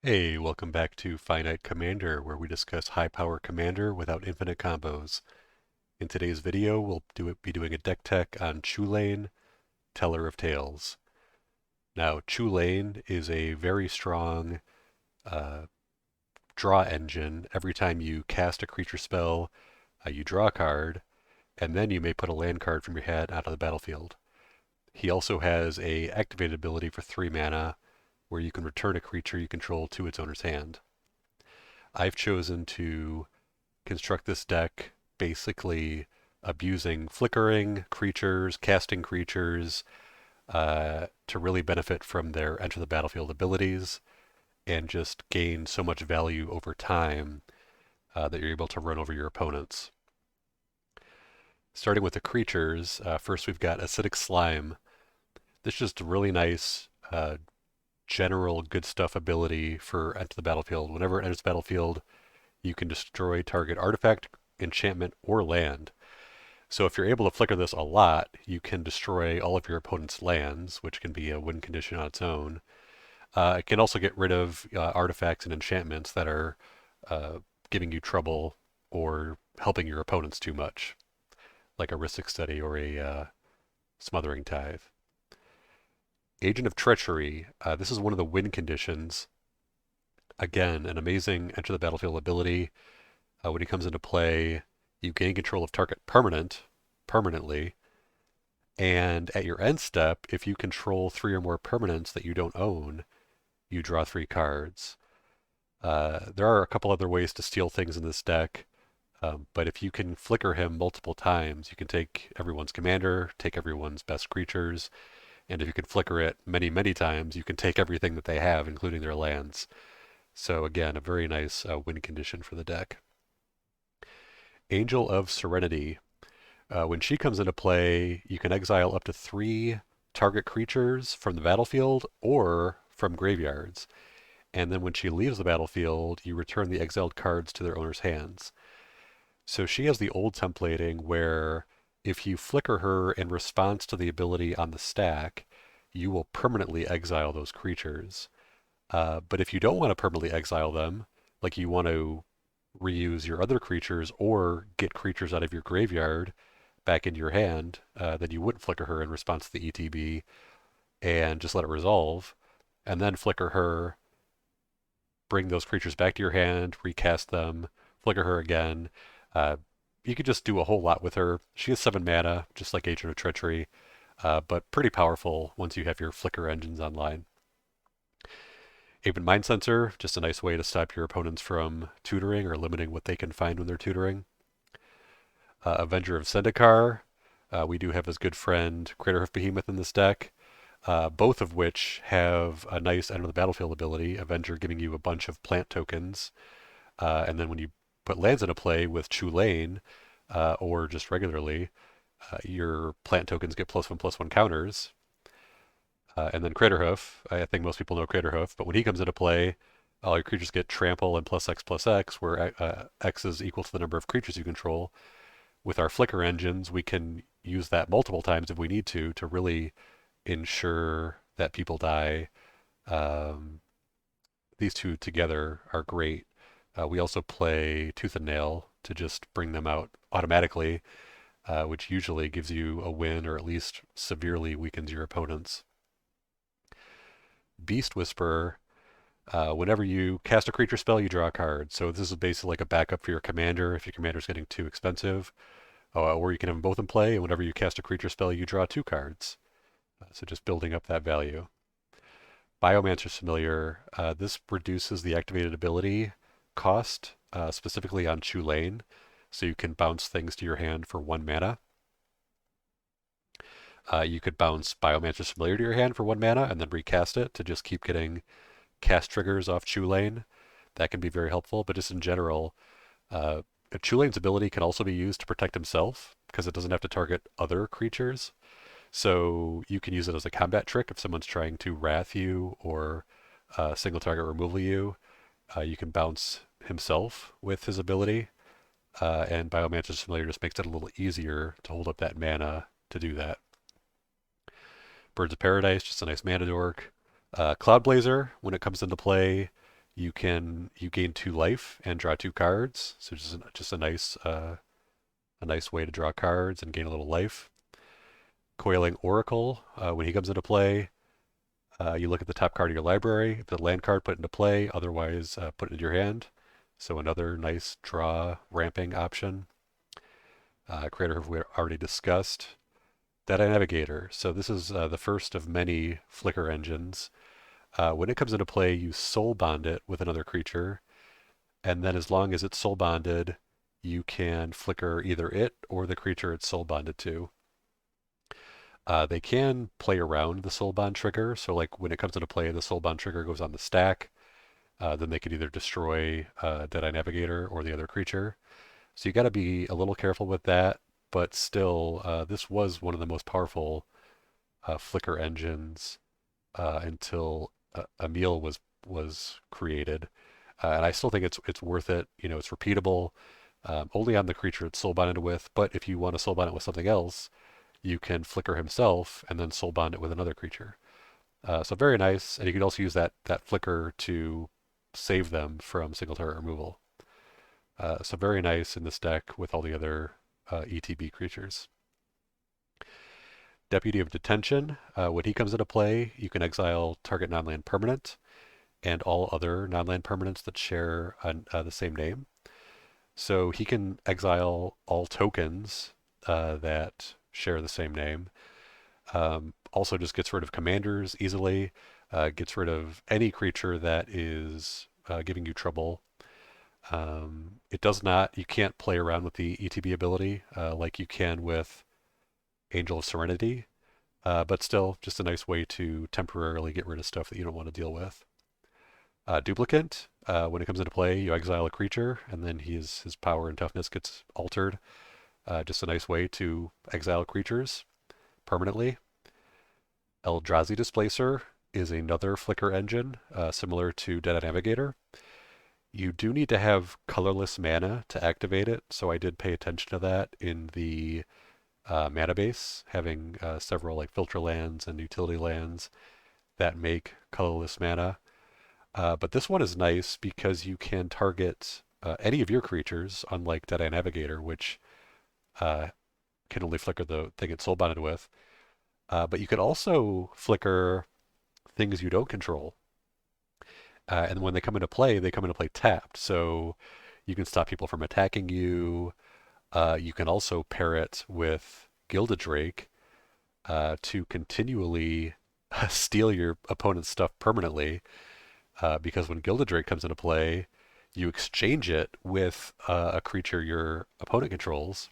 Hey, welcome back to Finite Commander, where we discuss high-power Commander without infinite combos. In today's video, be doing a deck tech on Chulane, Teller of Tales. Now, Chulane is a very strong uh, draw engine. Every time you cast a creature spell, you draw a card, and then you may put a land card from your hand out of the battlefield. He also has a activated ability for 3 mana, where you can return a creature you control to its owner's hand. I've chosen to construct this deck basically abusing flickering creatures, casting creatures, to really benefit from their enter the battlefield abilities and just gain so much value over time that you're able to run over your opponents. Starting with the creatures, first we've got Acidic Slime. This is just a really nice general good stuff ability for enter the battlefield. Whenever it enters the battlefield, you can destroy target artifact, enchantment, or land. So if you're able to flicker this a lot, you can destroy all of your opponent's lands, which can be a win condition on its own. It can also get rid of artifacts and enchantments that are uh, giving you trouble or helping your opponents too much, like a Rhystic Study or a Smothering Tithe. Agent of Treachery. This is one of the win conditions. Again, an amazing enter the battlefield ability. When he comes into play, you gain control of target permanently, and at your end step, if you control 3 or more permanents that you don't own, you draw 3 cards. There are a couple other ways to steal things in this deck, but if you can flicker him multiple times, you can take everyone's commander, take everyone's best creatures, and if you can flicker it many, many times, you can take everything that they have, including their lands. So again, a very nice win condition for the deck. Angel of Serenity. When she comes into play, you can exile up to 3 target creatures from the battlefield or from graveyards. And then when she leaves the battlefield, you return the exiled cards to their owner's hands. So she has the old templating where if you flicker her in response to the ability on the stack, you will permanently exile those creatures. But if you don't want to permanently exile them, like you want to reuse your other creatures or get creatures out of your graveyard back into your hand, then you wouldn't flicker her in response to the ETB and just let it resolve, and then flicker her, bring those creatures back to your hand, recast them, flicker her again. Uh, you could just do a whole lot with her. She has 7 mana, just like Agent of Treachery, but pretty powerful once you have your flicker engines online. Aven Mind Sensor, just a nice way to stop your opponents from tutoring or limiting what they can find when they're tutoring. Avenger of Zendikar, we do have his good friend Craterhoof Behemoth in this deck, both of which have a nice enter the battlefield ability. Avenger giving you a bunch of plant tokens, and then when you put lands into play with Chulane, or just regularly, your plant tokens get +1/+1 counters. And then Craterhoof, I think most people know Craterhoof, but when he comes into play, all your creatures get trample and +X/+X, where X is equal to the number of creatures you control. With our flicker engines, we can use that multiple times if we need to really ensure that people die. Um, these two together are great. We also play Tooth and Nail to just bring them out automatically, which usually gives you a win or at least severely weakens your opponents. Beast Whisperer, whenever you cast a creature spell, you draw a card. So this is basically like a backup for your commander if your commander's getting too expensive. Or you can have them both in play, and whenever you cast a creature spell, you draw 2 cards. So just building up that value. Biomancer's Familiar. This reduces the activated ability cost, specifically on Chulane, so you can bounce things to your hand for 1 mana. You could bounce Biomancer's Familiar to your hand for 1 mana and then recast it to just keep getting cast triggers off Chulane. That can be very helpful, but just in general, Chulane's ability can also be used to protect himself because it doesn't have to target other creatures. So you can use it as a combat trick if someone's trying to wrath you or single target removal you. You can bounce himself with his ability, and Biomancer's Familiar just makes it a little easier to hold up that mana to do that. Birds of Paradise, just a nice mana dork. Cloud Blazer, when it comes into play, You gain 2 life and draw 2 cards, so just a nice way to draw cards and gain a little life. Coiling Oracle, when he comes into play, you look at the top card of your library. If the land card, put it into play. Otherwise, put it into your hand. So another nice draw ramping option. Creator who we already discussed. Data Navigator. So this is the first of many Flicker engines. When it comes into play, you soul bond it with another creature, and then as long as it's soul bonded, you can flicker either it or the creature it's soul bonded to. They can play around the soul bond trigger, so like when it comes into play, the soul bond trigger goes on the stack. Then they could either destroy Deadeye Navigator or the other creature. So you got to be a little careful with that, but still, this was one of the most powerful Flicker engines until Emil was created, and I still think it's worth it. You know, it's repeatable, only on the creature it's soul bonded with. But if you want to soul bond it with something else, you can flicker himself and then soul bond it with another creature. So very nice, and you can also use that flicker to save them from single target removal. So very nice in this deck with all the other ETB creatures. Deputy of Detention. When he comes into play, you can exile target non-land permanent and all other non-land permanents that share the same name. So he can exile all tokens that share the same name. Also just gets rid of commanders easily, gets rid of any creature that is giving you trouble. It does not, you can't play around with the ETB ability like you can with Angel of Serenity, but still just a nice way to temporarily get rid of stuff that you don't want to deal with. Duplicant, when it comes into play, you exile a creature, and then his power and toughness gets altered. Just a nice way to exile creatures permanently. Eldrazi Displacer is another Flicker engine, similar to Data Navigator. You do need to have colorless mana to activate it, so I did pay attention to that in the mana base, having several like filter lands and utility lands that make colorless mana. But this one is nice because you can target any of your creatures, unlike Deadeye Navigator, which can only flicker the thing it's soul bonded with. But you can also flicker things you don't control. And when they come into play, they come into play tapped. So you can stop people from attacking you. You can also pair it with Gilda Drake to continually steal your opponent's stuff permanently. Because when Gilda Drake comes into play, you exchange it with a creature your opponent controls.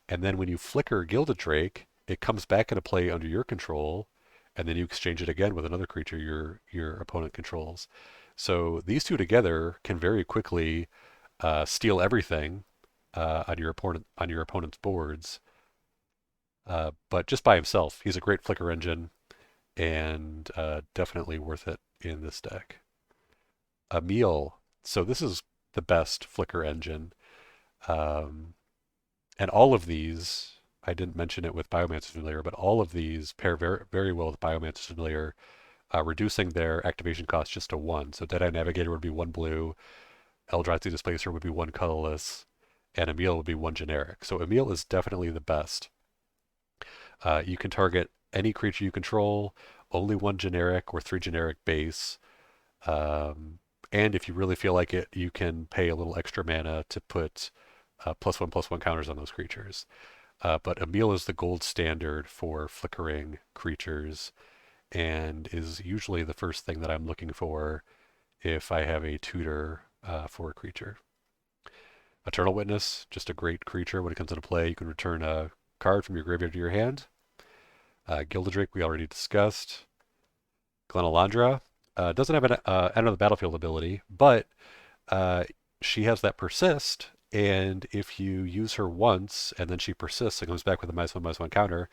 And then when you flicker Gilda Drake, it comes back into play under your control, and then you exchange it again with another creature your opponent controls. So these two together can very quickly steal everything on your opponent's boards. But just by himself, he's a great flicker engine and definitely worth it in this deck. Emil. So this is the best flicker engine. Um, and all of these, I didn't mention it with Biomancer's Familiar, but all of these pair very, very well with Biomancer's Familiar, reducing their activation cost just to 1. So Deadeye Navigator would be 1 blue, Eldrazi Displacer would be 1 colorless, and Emil would be 1 generic. So Emil is definitely the best. You can target any creature you control, only 1 generic or 3 generic base. And if you really feel like it, you can pay a little extra mana to put +1/+1 counters on those creatures. But Emil is the gold standard for flickering creatures and is usually the first thing that I'm looking for if I have a tutor for a creature. Eternal Witness, just a great creature. When it comes into play, you can return a card from your graveyard to your hand. Gilda Drake, we already discussed. Glenalandra doesn't have an end of the battlefield ability, but she has that persist, and if you use her once and then she persists and comes back with a -1/-1 counter,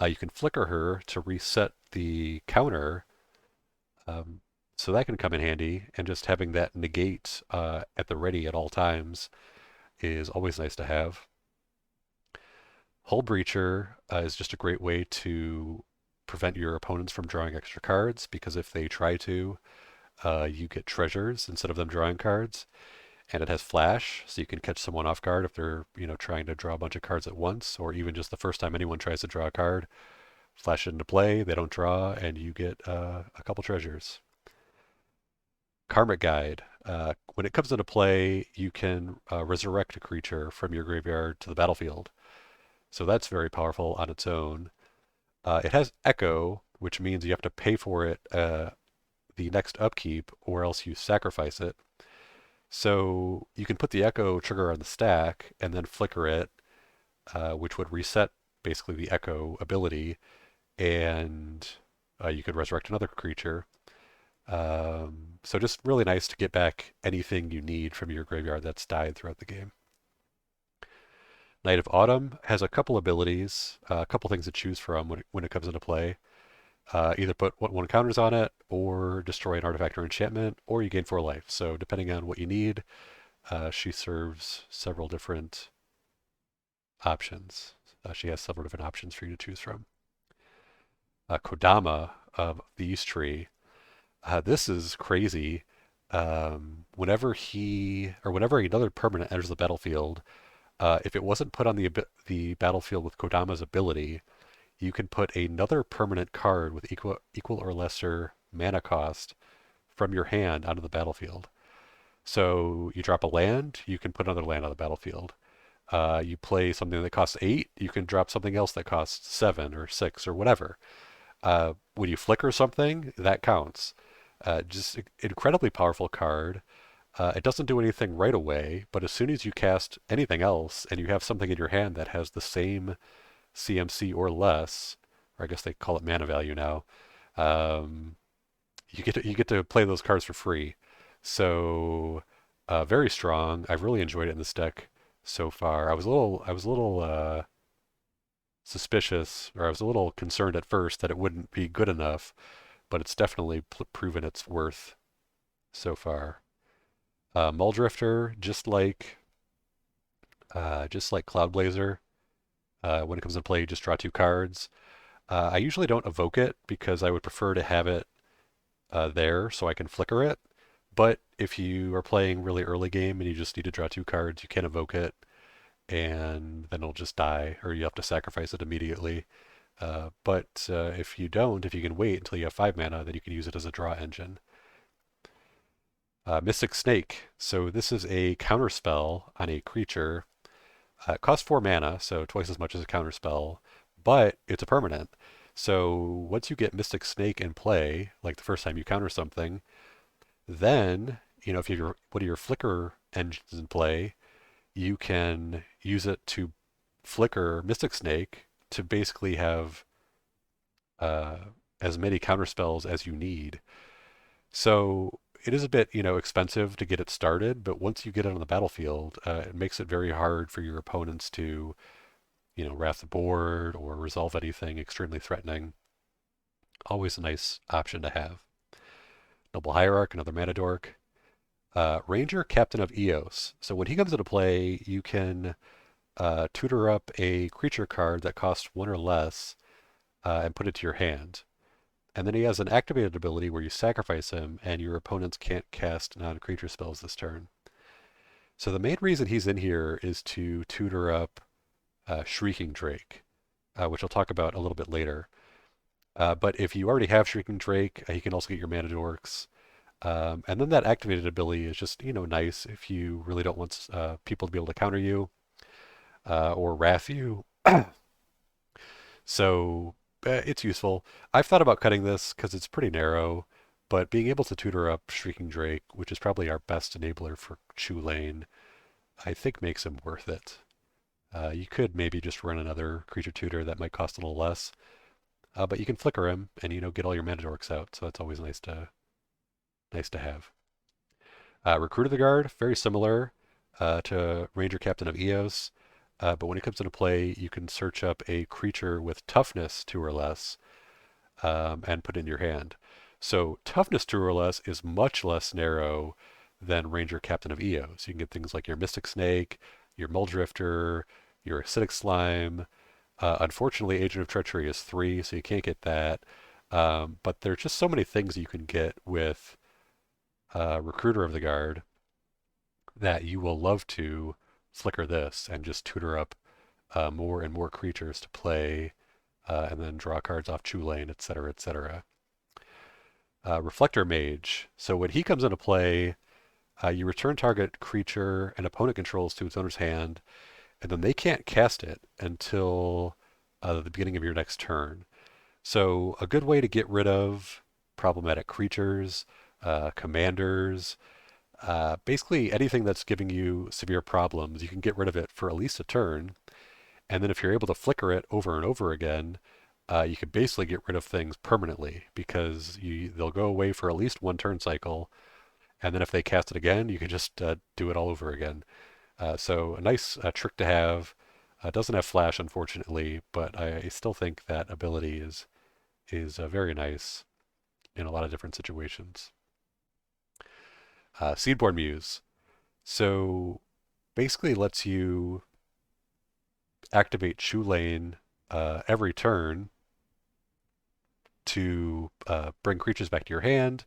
you can flicker her to reset the counter. So that can come in handy, and just having that negate at the ready at all times is always nice to have. Hull Breacher is just a great way to prevent your opponents from drawing extra cards, because if they try to, you get treasures instead of them drawing cards, and it has flash, so you can catch someone off guard if they're, trying to draw a bunch of cards at once, or even just the first time anyone tries to draw a card, flash it into play, they don't draw, and you get a couple treasures. Karmic Guide. When it comes into play, you can resurrect a creature from your graveyard to the battlefield. So that's very powerful on its own. It has Echo, which means you have to pay for it the next upkeep, or else you sacrifice it. So you can put the Echo trigger on the stack and then flicker it, which would reset basically the Echo ability, and you could resurrect another creature. So just really nice to get back anything you need from your graveyard that's died throughout the game. Knight of Autumn has a couple abilities, a couple things to choose from when it comes into play. Either put one counters on it, or destroy an artifact or enchantment, or you gain 4 life. So depending on what you need, she serves several different options. She has several different options for you to choose from. Kodama of the East Tree. This is crazy. Whenever another permanent enters the battlefield, if it wasn't put on the battlefield with Kodama's ability, you can put another permanent card with equal or lesser mana cost from your hand onto the battlefield. So you drop a land, you can put another land on the battlefield. You play something that costs 8, you can drop something else that costs 7 or 6 or whatever. When you flicker something, that counts. Just incredibly powerful card. It doesn't do anything right away, but as soon as you cast anything else and you have something in your hand that has the same CMC or less, or I guess they call it mana value now, um, you get to play those cards for free. So very strong. I've really enjoyed it in this deck so far. I was a little suspicious, or I was a little concerned at first that it wouldn't be good enough, but it's definitely proven its worth so far. Muldrifter, just like Cloudblazer, when it comes to play, you just draw 2 cards. I usually don't evoke it because I would prefer to have it there so I can flicker it. But if you are playing really early game and you just need to draw 2 cards, you can evoke it, and then it'll just die, or you have to sacrifice it immediately. But if you don't, if you can wait until you have 5 mana, then you can use it as a draw engine. Mystic Snake. So this is a counterspell on a creature. It costs 4 mana, so twice as much as a counterspell, but it's a permanent. So once you get Mystic Snake in play, like the first time you counter something, then, if you're one of your flicker engines in play, you can use it to flicker Mystic Snake to basically have uh, as many counterspells as you need. So it is a bit, expensive to get it started, but once you get it on the battlefield, it makes it very hard for your opponents to, wrath the board or resolve anything extremely threatening. Always a nice option to have. Noble Hierarch, another mana dork. Ranger, Captain of Eos. So when he comes into play, you can tutor up a creature card that costs 1 or less and put it to your hand. And then he has an activated ability where you sacrifice him and your opponents can't cast non-creature spells this turn. So the main reason he's in here is to tutor up Shrieking Drake, which I'll talk about a little bit later. But if you already have Shrieking Drake, you can also get your Mana Dorks. And then that activated ability is just, nice if you really don't want people to be able to counter you or wrath you. So it's useful. I've thought about cutting this because it's pretty narrow, but being able to tutor up Shrieking Drake, which is probably our best enabler for Chulane, I think makes him worth it. You could maybe just run another creature tutor that might cost a little less, but you can flicker him and get all your mana dorks out. So that's always nice to have. Recruit of the Guard, very similar to Ranger Captain of Eos, but when it comes into play, you can search up a creature with toughness 2 or less and put it in your hand. So toughness 2 or less is much less narrow than Ranger Captain of Eos. You can get things like your Mystic Snake, your Muldrifter, your Acidic Slime. Unfortunately, Agent of Treachery is 3, so you can't get that. But there's just so many things you can get with Recruiter of the Guard, that you will love to flicker this and just tutor up more and more creatures to play, and then draw cards off Chulane, etc., etc. Reflector Mage. So when he comes into play, you return target creature an opponent controls to its owner's hand, and then they can't cast it until the beginning of your next turn. So a good way to get rid of problematic creatures, commanders, basically anything that's giving you severe problems, you can get rid of it for at least a turn. And then if you're able to flicker it over and over again, you can basically get rid of things permanently because they'll go away for at least one turn cycle. And then if they cast it again, you can just do it all over again. So a nice trick to have. Doesn't have flash, unfortunately, but I still think that ability is very nice in a lot of different situations. Seedboard Muse. So basically lets you activate Chulane every turn to bring creatures back to your hand.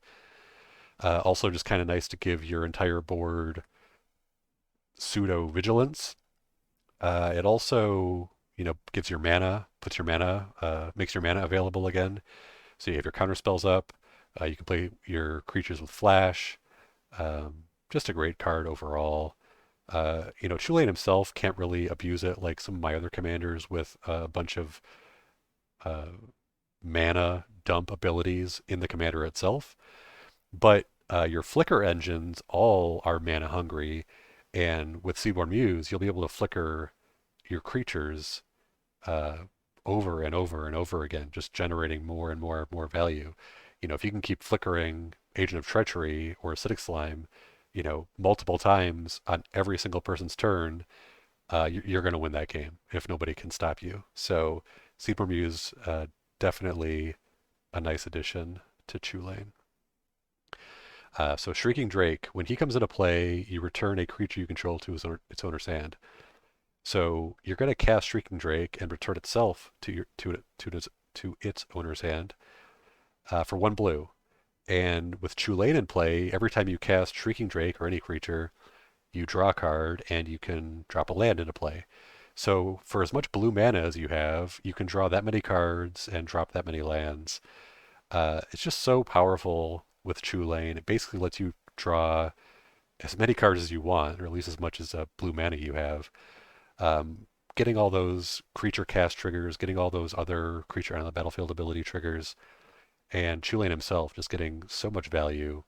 Also just kind of nice to give your entire board pseudo vigilance. It also, gives your mana, puts your mana, makes your mana available again. So you have your counter spells up. You can play your creatures with flash. Just a great card overall. Chulane himself can't really abuse it like some of my other commanders with a bunch of uh, mana dump abilities in the commander itself. But your flicker engines all are mana hungry, and with Seedborn Muse, you'll be able to flicker your creatures uh, over and over and over again, just generating more and more and more value. If you can keep flickering Agent of Treachery or Acidic Slime, multiple times on every single person's turn, you're going to win that game if nobody can stop you. So Seedborn Muse, definitely a nice addition to Chulane. So Shrieking Drake, when he comes into play, you return a creature you control to its owner's hand. So you're going to cast Shrieking Drake and return itself to its owner's hand for 1 blue. And with Chulane in play, every time you cast Shrieking Drake or any creature, you draw a card and you can drop a land into play. So for as much blue mana as you have, you can draw that many cards and drop that many lands. It's just so powerful with Chulane. It basically lets you draw as many cards as you want, or at least as much as blue mana you have. Getting all those creature cast triggers, getting all those other creature on the battlefield ability triggers, and Chulane himself just getting so much value.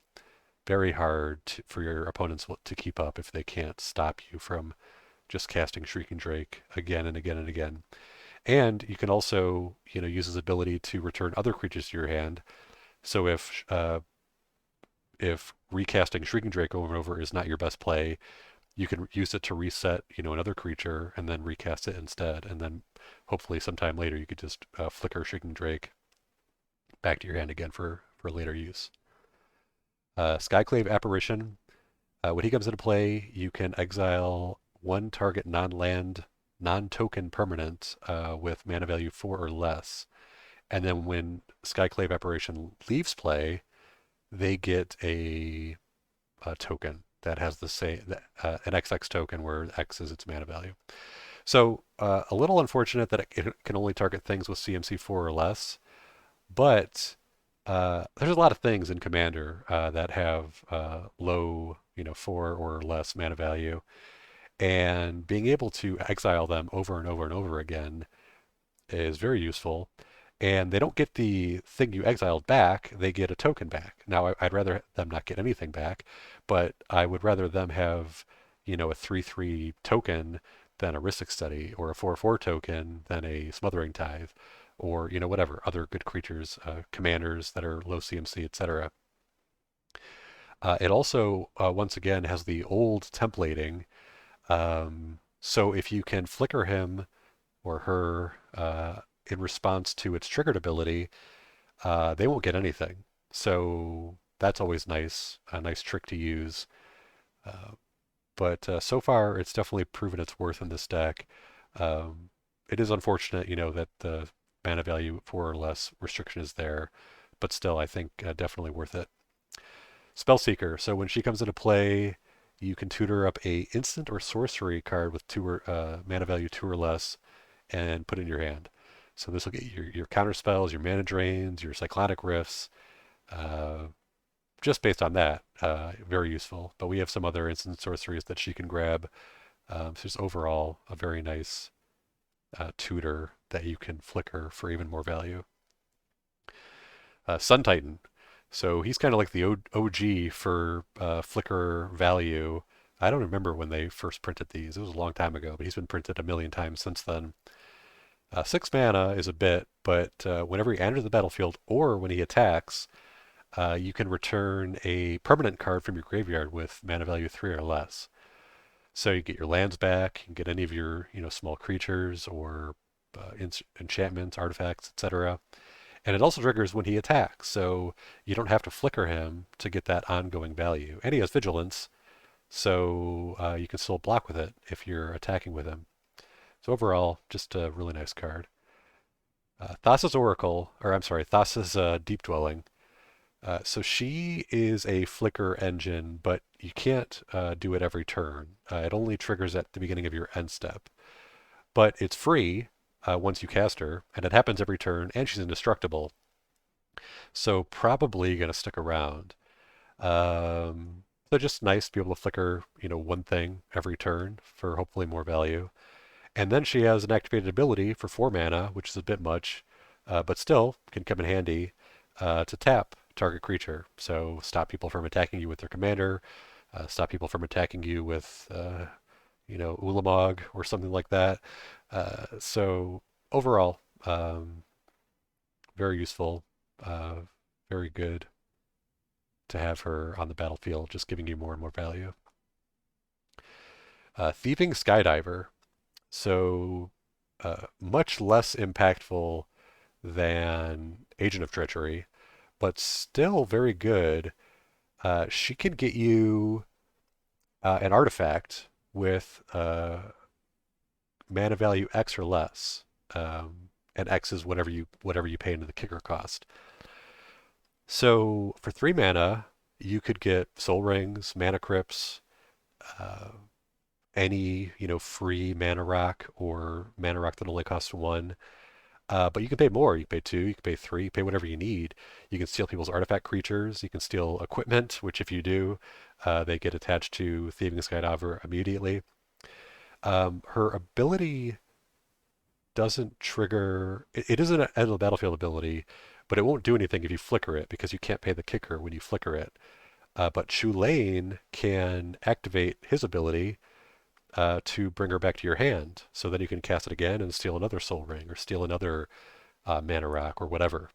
Very hard for your opponents to keep up if they can't stop you from just casting Shrieking Drake again and again and again. And you can also, use his ability to return other creatures to your hand. So if recasting Shrieking Drake over and over is not your best play, you can use it to reset, another creature and then recast it instead. And then hopefully sometime later you could just flicker Shrieking Drake back to your hand again for later use. Skyclave Apparition. When he comes into play, you can exile one target non-land, non-token permanent with mana value 4 or less. And then when Skyclave Apparition leaves play, they get a token that has the same an XX token where X is its mana value. So a little unfortunate that it can only target things with CMC 4 or less, but there's a lot of things in Commander that have low, 4 or less mana value, and being able to exile them over and over and over again is very useful. And they don't get the thing you exiled back, they get a token back. Now, I'd rather them not get anything back, but I would rather them have, a 3/3 token than a Rhystic Study, or a 4/4 token than a Smothering Tithe, or, whatever, other good creatures, commanders that are low CMC, etc. It also, once again, has the old templating. So if you can flicker him or her in response to its triggered ability, they won't get anything. So that's always nice, a nice trick to use. Uh, but so far, it's definitely proven its worth in this deck. It is unfortunate, that the mana value 4 or less restriction is there, but still, I think definitely worth it. Spellseeker. So when she comes into play, you can tutor up a instant or sorcery card with mana value 2 or less, and put it in your hand. So this will get your counter spells, your mana drains, your cyclonic rifts. Uh, just based on that, very useful. But we have some other instant sorceries that she can grab. So just overall, a very nice tutor that you can flicker for even more value. Sun Titan. So he's kind of like the OG for flicker value. I don't remember when they first printed these. It was a long time ago, but he's been printed a million times since then. 6 mana is a bit, but whenever he enters the battlefield or when he attacks, you can return a permanent card from your graveyard with mana value 3 or less. So you get your lands back, you can get any of your small creatures or enchantments, artifacts, etc. And it also triggers when he attacks, so you don't have to flicker him to get that ongoing value. And he has vigilance, so you can still block with it if you're attacking with him. So overall, just a really nice card. Thassa's Oracle, or I'm sorry, Thassa's Deep Dwelling. So she is a flicker engine, but you can't do it every turn. It only triggers at the beginning of your end step. But it's free once you cast her, and it happens every turn, and she's indestructible. So probably going to stick around. So just nice to be able to flicker, one thing every turn for hopefully more value. And then she has an activated ability for 4 mana, which is a bit much, but still can come in handy to tap target creature. So stop people from attacking you with their commander, stop people from attacking you with, Ulamog or something like that. So overall, very useful, uh, very good to have her on the battlefield, just giving you more and more value. Thieving Skydiver. So much less impactful than Agent of Treachery, but still very good. She can get you an artifact with mana value X or less, and X is whatever you pay into the kicker cost. So for 3 mana, you could get Soul Rings, Mana Crypts, uh, any free mana rock or mana rock that only costs 1. But you can pay more. You can pay 2, you can pay 3, you pay whatever you need. You can steal people's artifact creatures. You can steal equipment, which if you do, they get attached to Thieving Skydiver immediately. Her ability doesn't trigger. It is an end of the battlefield ability, but it won't do anything if you flicker it because you can't pay the kicker when you flicker it. But Chulane can activate his ability to bring her back to your hand. So then you can cast it again and steal another Soul Ring or steal another mana rock or whatever.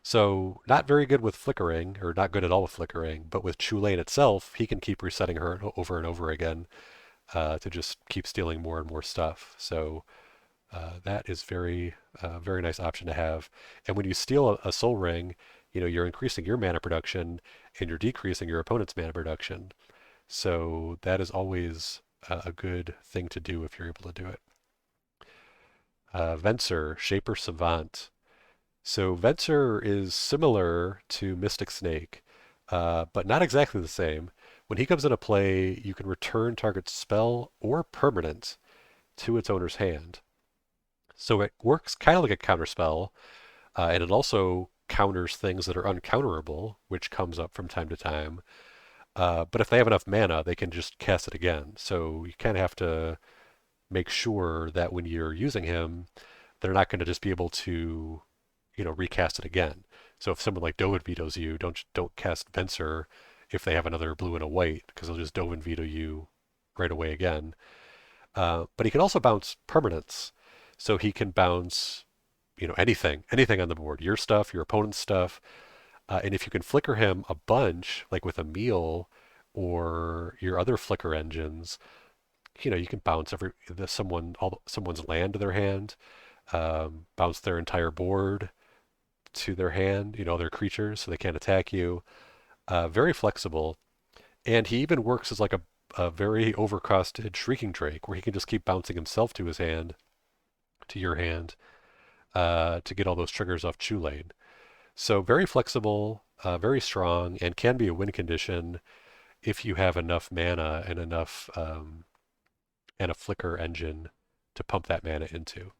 So not very good with flickering, or not good at all with flickering, but with Chulane itself, he can keep resetting her over and over again to just keep stealing more and more stuff. So that is very nice option to have. And when you steal a Soul Ring, you're increasing your mana production and you're decreasing your opponent's mana production. So that is always a good thing to do if you're able to do it. Venser, Shaper Savant. So Venser is similar to Mystic Snake, but not exactly the same. When he comes into play, you can return target spell or permanent to its owner's hand. So it works kind of like a counterspell, and it also counters things that are uncounterable, which comes up from time to time. But if they have enough mana, they can just cast it again. So you kind of have to make sure that when you're using him, they're not going to just be able to, recast it again. So if someone like Dovin vetoes you, don't cast Venser if they have another blue and a white, because they'll just Dovin veto you right away again. But he can also bounce permanents. So he can bounce, anything on the board, your stuff, your opponent's stuff. And if you can flicker him a bunch, like with a meal or your other flicker engines, you can bounce someone's land to their hand, bounce their entire board to their hand, their creatures, so they can't attack you. Very flexible, and he even works as like a very overcosted Shrieking Drake, where he can just keep bouncing himself to his hand, to your hand, to get all those triggers off Chulane. So very flexible, very strong, and can be a win condition if you have enough mana and enough and a flicker engine to pump that mana into.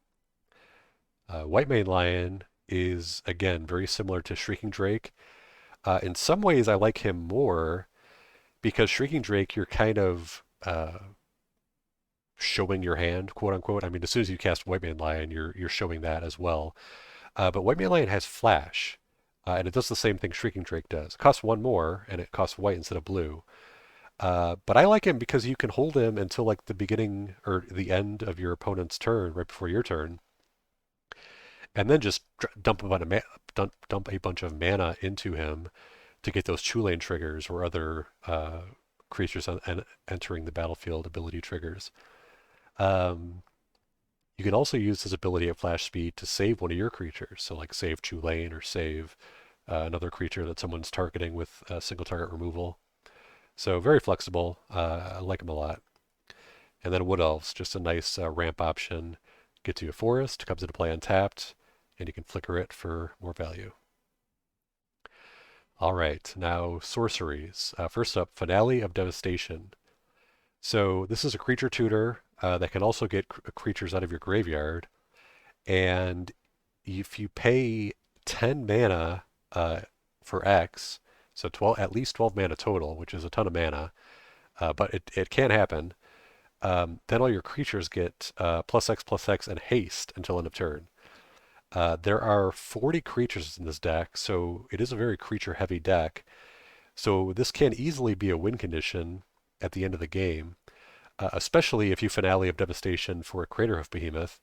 White Mane Lion is again very similar to Shrieking Drake. In some ways, I like him more because Shrieking Drake, you're kind of showing your hand, quote unquote. I mean, as soon as you cast White Mane Lion, you're showing that as well. But White Mane Lion has flash, and it does the same thing Shrieking Drake does. It costs one more, and it costs white instead of blue. But I like him because you can hold him until like the beginning or the end of your opponent's turn, right before your turn, and then just dump a bunch of mana into him to get those Chulane triggers or other creatures entering the battlefield ability triggers. Um, you can also use his ability at flash speed to save one of your creatures, so like save Chulane or save another creature that someone's targeting with single target removal. So very flexible. I like him a lot. And then Wood Elves, just a nice ramp option. Gets you a forest, comes into play untapped, and you can flicker it for more value. All right, now sorceries. First up, Finale of Devastation. So this is a creature tutor that can also get creatures out of your graveyard. And if you pay 10 mana for X, so 12, at least 12 mana total, which is a ton of mana, but it can happen. Then all your creatures get plus X and haste until end of turn. There are 40 creatures in this deck, so it is a very creature-heavy deck. So this can easily be a win condition at the end of the game, especially if you Finale of Devastation for a Craterhoof Behemoth,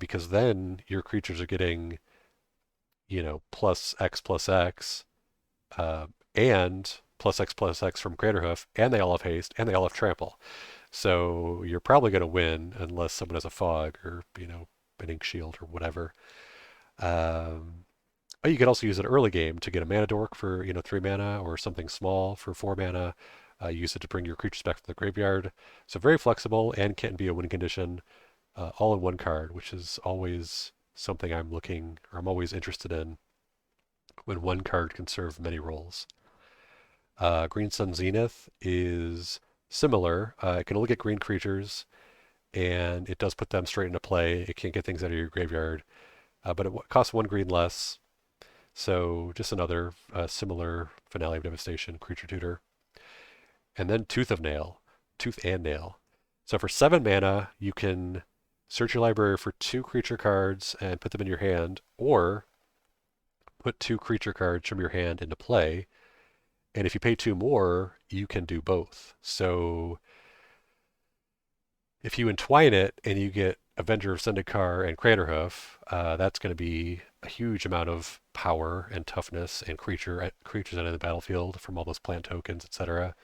because then your creatures are getting, plus X, uh, and plus X from Craterhoof, and they all have haste, and they all have trample. So you're probably going to win unless someone has a fog or, an ink shield or whatever. Um, you can also use it early game to get a mana dork for, 3 mana or something small for 4 mana. Use it to bring your creatures back from the graveyard. So very flexible and can be a win condition all in one card, which is always something I'm always interested in when one card can serve many roles. Green Sun Zenith is similar. It can only get green creatures, and it does put them straight into play. It can't get things out of your graveyard, but it costs one green less. So just another similar Finale of Devastation creature tutor. And then Tooth and Nail. So for 7 mana, you can search your library for 2 creature cards and put them in your hand, or put 2 creature cards from your hand into play. And if you pay 2 more, you can do both. So if you entwine it and you get Avenger of Zendikar and Craterhoof, that's going to be a huge amount of power and toughness and creatures out of the battlefield from all those plant tokens, etc.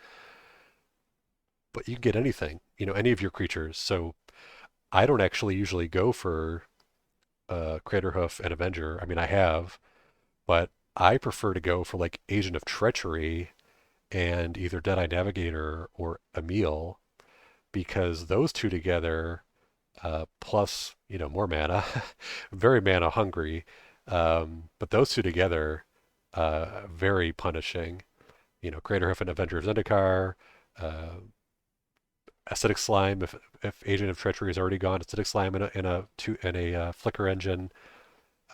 But you can get anything, any of your creatures. So I don't actually usually go for Craterhoof and Avenger. I mean, I have, but I prefer to go for like Agent of Treachery and either Deadeye Navigator or Emil because those two together, plus more mana, very mana hungry, but those two together, very punishing. Craterhoof and Avenger of Zendikar, uh, Acidic Slime. If Agent of Treachery is already gone, Acidic Slime in a Flicker engine.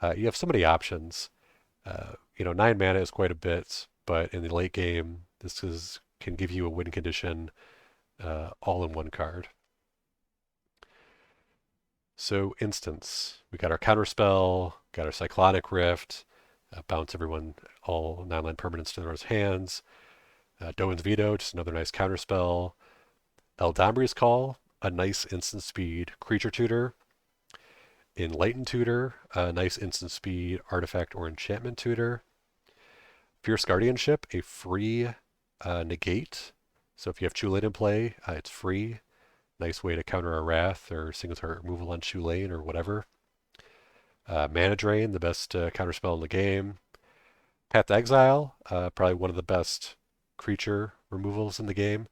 You have so many options. 9 mana is quite a bit, but in the late game, can give you a win condition all in one card. So instance, we got our counterspell, got our Cyclonic Rift, bounce all 9-land permanents to their hands. Doan's Veto, just another nice counterspell. Eldamri's Call, a nice instant speed creature tutor. Enlightened Tutor, a nice instant speed artifact or enchantment tutor. Fierce Guardianship, a free negate. So if you have Chulane in play, it's free. Nice way to counter a Wrath or single target removal on Chulane or whatever. Mana Drain, the best counterspell in the game. Path to Exile, probably one of the best creature removals in the game.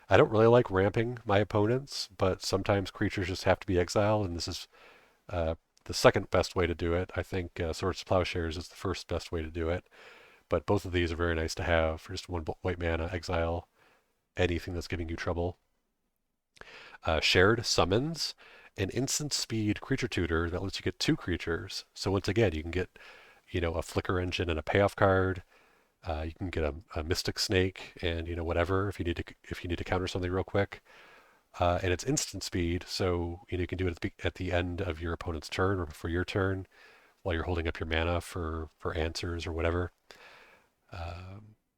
I don't really like ramping my opponents, but sometimes creatures just have to be exiled, and this is the second best way to do it. I think Swords to Plowshares is the first best way to do it. But both of these are very nice to have for just one white mana, exile anything that's giving you trouble. Shared summons an instant speed creature tutor that lets you get two creatures. So once again, you can get, a Flicker Engine and a payoff card. You can get a Mystic Snake and whatever if you need to counter something real quick. And it's instant speed, so you can do it at the end of your opponent's turn or before your turn, while you're holding up your mana for answers or whatever.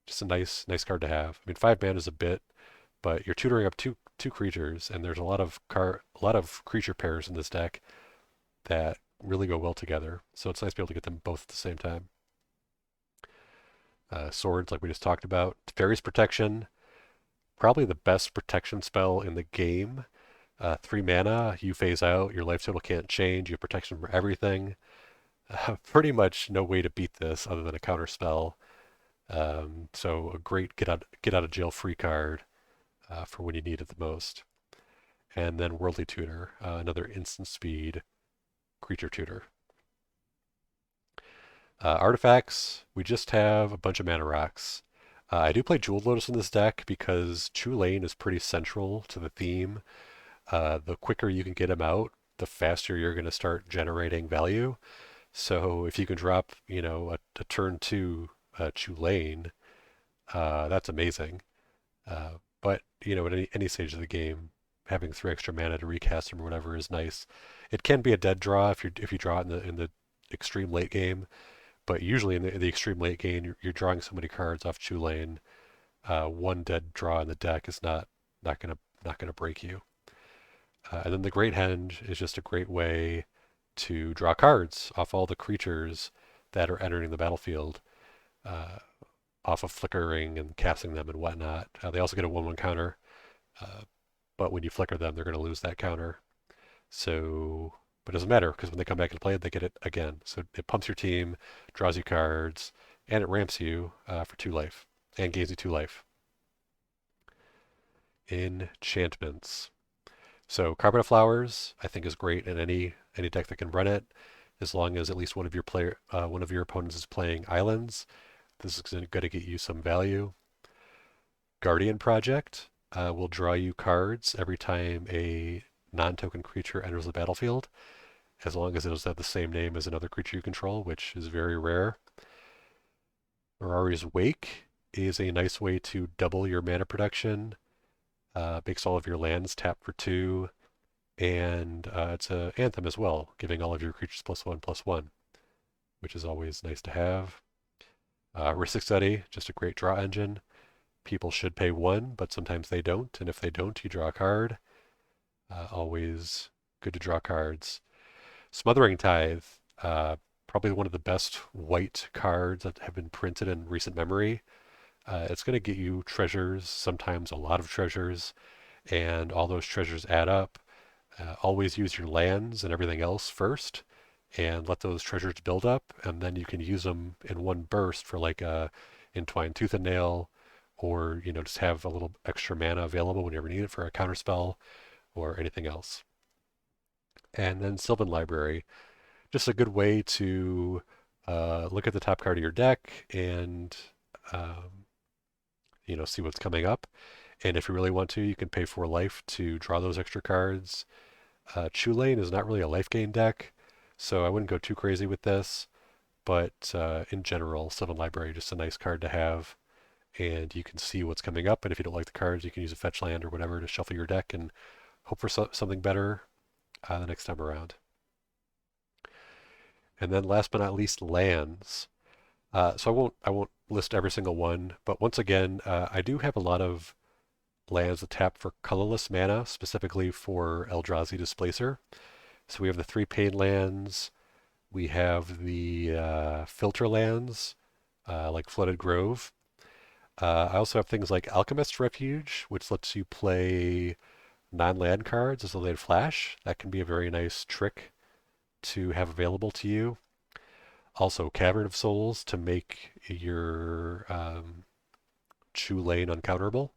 Just a nice card to have. I mean, 5 mana is a bit, but you're tutoring up two creatures, and there's a lot of creature pairs in this deck that really go well together. So it's nice to be able to get them both at the same time. Swords, like we just talked about. Fairy's Protection, probably the best protection spell in the game. 3 mana, you phase out, your life total can't change, you have protection for everything. Pretty much no way to beat this other than a counter spell. So a great get out of jail free card for when you need it the most. And then Worldly Tutor, another instant speed creature tutor. Artifacts, we just have a bunch of mana rocks. I do play Jewel Lotus in this deck because Chulane is pretty central to the theme. The quicker you can get him out, the faster you're going to start generating value. So if you can drop, a turn 2 Chulane, that's amazing. But at any stage of the game, having 3 extra mana to recast him or whatever is nice. It can be a dead draw if you draw it in the extreme late game, but usually in the extreme late game, you're drawing so many cards off Chulane. One dead draw in the deck is not gonna break you. And then the Great Henge is just a great way to draw cards off all the creatures that are entering the battlefield, off of flickering and casting them and whatnot. They also get a 1/1 counter, but when you flicker them, they're going to lose that counter. So, but it doesn't matter because when they come back into play, they get it again. So it pumps your team, draws you cards, and it ramps you for 2 life and gains you 2 life. Enchantments. So Carpet of Flowers, I think, is great in any deck that can run it, as long as at least one of your opponents is playing islands. This is going to get you some value. Guardian Project will draw you cards every time a non-token creature enters the battlefield, as long as it does have the same name as another creature you control, which is very rare. Mirari's Wake is a nice way to double your mana production. Makes all of your lands tap for 2, and it's an anthem as well, giving all of your creatures +1/+1, which is always nice to have. Rhystic Study, just a great draw engine. People should pay 1, but sometimes they don't, and if they don't, you draw a card. Always good to draw cards. Smothering Tithe, probably one of the best white cards that have been printed in recent memory. It's going to get you treasures, sometimes a lot of treasures, and all those treasures add up. Always use your lands and everything else first, and let those treasures build up, and then you can use them in one burst for like a Entwined Tooth and Nail, or just have a little extra mana available whenever you need it for a counterspell or anything else. And then Sylvan Library, just a good way to look at the top card of your deck and see what's coming up. And if you really want to, you can pay 4 life to draw those extra cards. Chulane is not really a life gain deck, so I wouldn't go too crazy with this. But in general, Sylvan Library, just a nice card to have. And you can see what's coming up. And if you don't like the cards, you can use a fetch land or whatever to shuffle your deck and hope for something better the next time around. And then last but not least, lands. So I won't list every single one, but once again, I do have a lot of lands that tap for colorless mana, specifically for Eldrazi Displacer. So we have the 3 pain lands. We have the filter lands, like Flooded Grove. I also have things like Alchemist's Refuge, which lets you play non-land cards as though they'd flash. That can be a very nice trick to have available to you. Also, Cavern of Souls to make your Chulane uncounterable.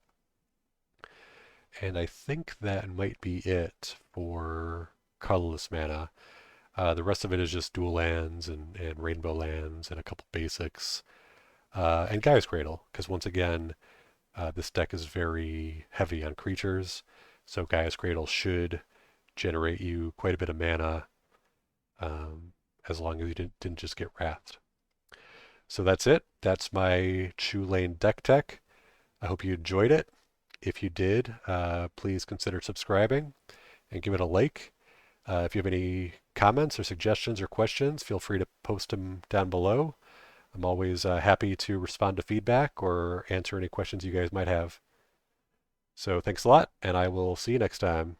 And I think that might be it for colorless mana. The rest of it is just dual lands and rainbow lands and a couple basics. And Gaia's Cradle, because once again, this deck is very heavy on creatures, so Gaia's Cradle should generate you quite a bit of mana, as long as you didn't just get wrathed. So that's it. That's my Chulane deck tech. I hope you enjoyed it. If you did, please consider subscribing and give it a like. If you have any comments or suggestions or questions, feel free to post them down below. I'm always happy to respond to feedback or answer any questions you guys might have. So thanks a lot, and I will see you next time.